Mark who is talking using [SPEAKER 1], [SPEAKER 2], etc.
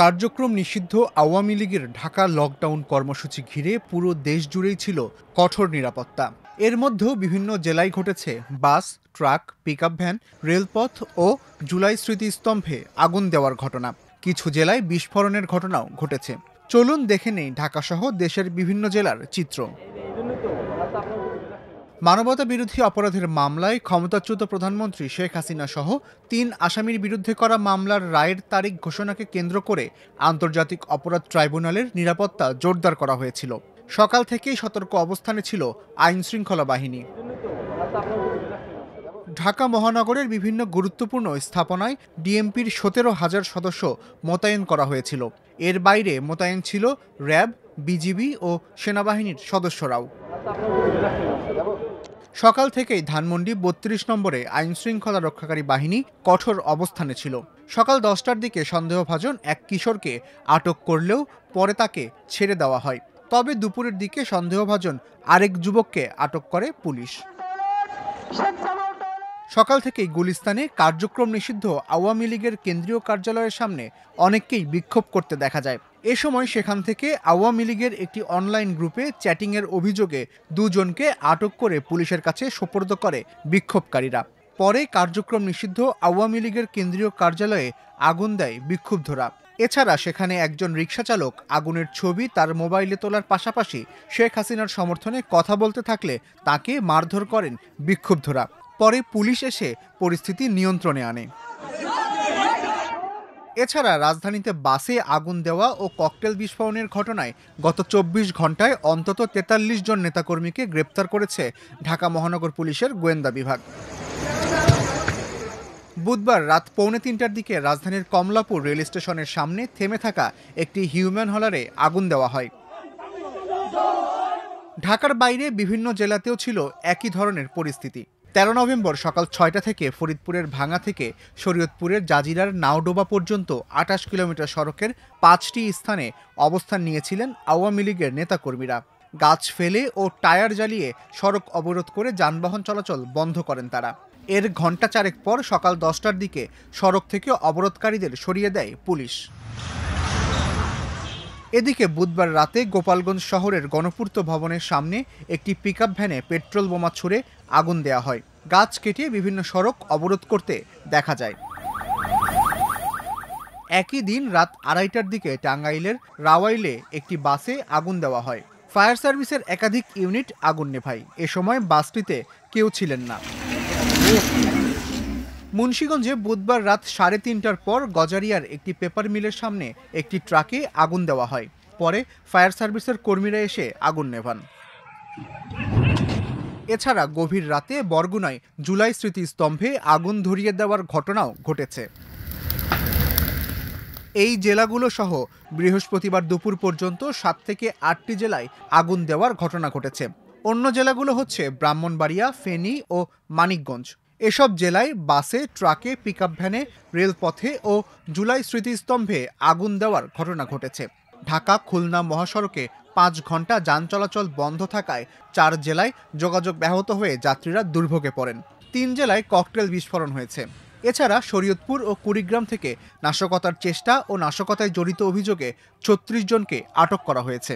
[SPEAKER 1] কার্যক্রম নিষিদ্ধ আওয়ামী লীগের ঢাকা লকডাউন কর্মসূচি ঘিরে পুরো দেশ জুড়েই ছিল কঠোর নিরাপত্তা। এর মধ্যেও বিভিন্ন জেলায় ঘটেছে বাস, ট্রাক, পিকআপ ভ্যান, রেলপথ ও জুলাই স্মৃতিস্তম্ভে আগুন দেওয়ার ঘটনা। কিছু জেলায় বিস্ফোরণের ঘটনাও ঘটেছে। চলুন দেখে নেই ঢাকাসহ দেশের বিভিন্ন জেলার চিত্র। মানবতা বিরোধী অপরাধের মামলায় ক্ষমতাচ্যুত প্রধানমন্ত্রী শেখ হাসিনা সহ ৩ আসামির বিরুদ্ধে করা মামলার রায়ের তারিখ ঘোষণাকে কেন্দ্র করে আন্তর্জাতিক অপরাধ ট্রাইব্যুনালের নিরাপত্তা জোরদার করা হয়েছিল। সকাল থেকেই সতর্ক অবস্থানে ছিল আইনশৃঙ্খলা বাহিনী। ঢাকা মহানগরের বিভিন্ন গুরুত্বপূর্ণ স্থাপনায় ডিএমপির ১৭,০০০ সদস্য মোতায়েন করা হয়েছিল। এর বাইরে মোতায়েন ছিল র্যাব, বিজিবি ও সেনাবাহিনীর সদস্যরাও। সকাল থেকেই ধানমন্ডি ৩২ নম্বরে আইনশৃঙ্খলা রক্ষাকারী বাহিনী কঠোর অবস্থানে ছিল। সকাল ১০টার দিকে সন্দেহভাজন এক কিশোরকে আটক করলেও পরে তাকে ছেড়ে দেওয়া হয়। তবে দুপুরের দিকে সন্দেহভাজন আরেক যুবককে আটক করে পুলিশ। সকাল থেকেই গুলিস্তানে কার্যক্রম নিষিদ্ধ আওয়ামী লীগের কেন্দ্রীয় কার্যালয়ের সামনে অনেককেই বিক্ষোভ করতে দেখা যায়। এ সময় সেখান থেকে আওয়ামী লীগের একটি অনলাইন গ্রুপে চ্যাটিংয়ের অভিযোগে ২ জনকে আটক করে পুলিশের কাছে সোপর্দ করে বিক্ষোভকারীরা। পরে কার্যক্রম নিষিদ্ধ আওয়ামী লীগের কেন্দ্রীয় কার্যালয়ে আগুন দেয় বিক্ষুব্ধরা। এছাড়া সেখানে একজন রিকশাচালক আগুনের ছবি তার মোবাইলে তোলার পাশাপাশি শেখ হাসিনার সমর্থনে কথা বলতে থাকলে তাকে মারধর করেন বিক্ষুব্ধরা। পরে পুলিশ এসে পরিস্থিতি নিয়ন্ত্রণে আনে। এছাড়া রাজধানীতে বাসে আগুন দেওয়া ও ককটেল বিস্ফোরণের ঘটনায় গত ২৪ ঘন্টায় অন্তত ৪৩ জন নেতাকর্মীকে গ্রেপ্তার করেছে ঢাকা মহানগর পুলিশের গোয়েন্দা বিভাগ। বুধবার রাত ২:৩০টার দিকে রাজধানীর কমলাপুর রেল স্টেশনের সামনে থেমে থাকা একটি হিউম্যান হলারে আগুন দেওয়া হয়। ঢাকার বাইরে বিভিন্ন জেলাতেও ছিল একই ধরনের পরিস্থিতি। ১৩ নভেম্বর সকাল ৬টা থেকে ফরিদপুরের ভাঙা থেকে শরীয়তপুরের জাজিরার নাওডোবা পর্যন্ত ২৮ কিলোমিটার সড়কের ৫টি স্থানে অবস্থান নিয়েছিলেন আওয়ামী লীগের নেতাকর্মীরা। গাছ ফেলে ও টায়ার জ্বালিয়ে সড়ক অবরোধ করে যানবাহন চলাচল বন্ধ করেন তারা। এর ঘণ্টা চারেক পর সকাল ১০টার দিকে সড়ক থেকে অবরোধকারীদের সরিয়ে দেয় পুলিশ। এদিকে বুধবার রাতে গোপালগঞ্জ শহরের গণপূর্ত ভবনের সামনে একটি পিকআপ ভ্যানে পেট্রোল বোমা ছুড়ে আগুন দেওয়া হয়। গাছ কেটে বিভিন্ন সড়ক অবরোধ করতে দেখা যায়। একই দিন রাত ২:৩০টার দিকে টাঙ্গাইলের রাওয়াইলে একটি বাসে আগুন দেওয়া হয়। ফায়ার সার্ভিসের একাধিক ইউনিট আগুন নেভায়। এ সময় বাসটিতে কেউ ছিলেন না। মুন্সিগঞ্জে বুধবার রাত ৩:৩০টার পর গজারিয়ার একটি পেপার মিলের সামনে একটি ট্রাকে আগুন দেওয়া হয়। পরে ফায়ার সার্ভিসের কর্মীরা এসে আগুন নেভান। এছাড়া গভীর রাতে বরগুনায় জুলাই স্মৃতিস্তম্ভে আগুন ধরিয়ে দেওয়ার ঘটনাও ঘটেছে। এই জেলাগুলো সহ বৃহস্পতিবার দুপুর পর্যন্ত ৭ থেকে ৮টি জেলায় আগুন দেওয়ার ঘটনা ঘটেছে। অন্য জেলাগুলো হচ্ছে ব্রাহ্মণবাড়িয়া, ফেনী ও মানিকগঞ্জ। এসব জেলায় বাসে, ট্রাকে, পিকআপ ভ্যানে, রেলপথে ও জুলাই স্মৃতিস্তম্ভে আগুন দেওয়ার ঘটনা ঘটেছে। ঢাকা খুলনা মহাসড়কে ৫ ঘন্টা যান চলাচল বন্ধ থাকায় ৪ জেলায় যোগাযোগ ব্যাহত হয়ে যাত্রীরা দুর্ভোগে পড়েন। ৩ জেলায় ককটেল বিস্ফোরণ হয়েছে। এছাড়া শরীয়তপুর ও কুড়িগ্রাম থেকে নাশকতার চেষ্টা ও নাশকতায় জড়িত অভিযোগে ৩৬ জনকে আটক করা হয়েছে।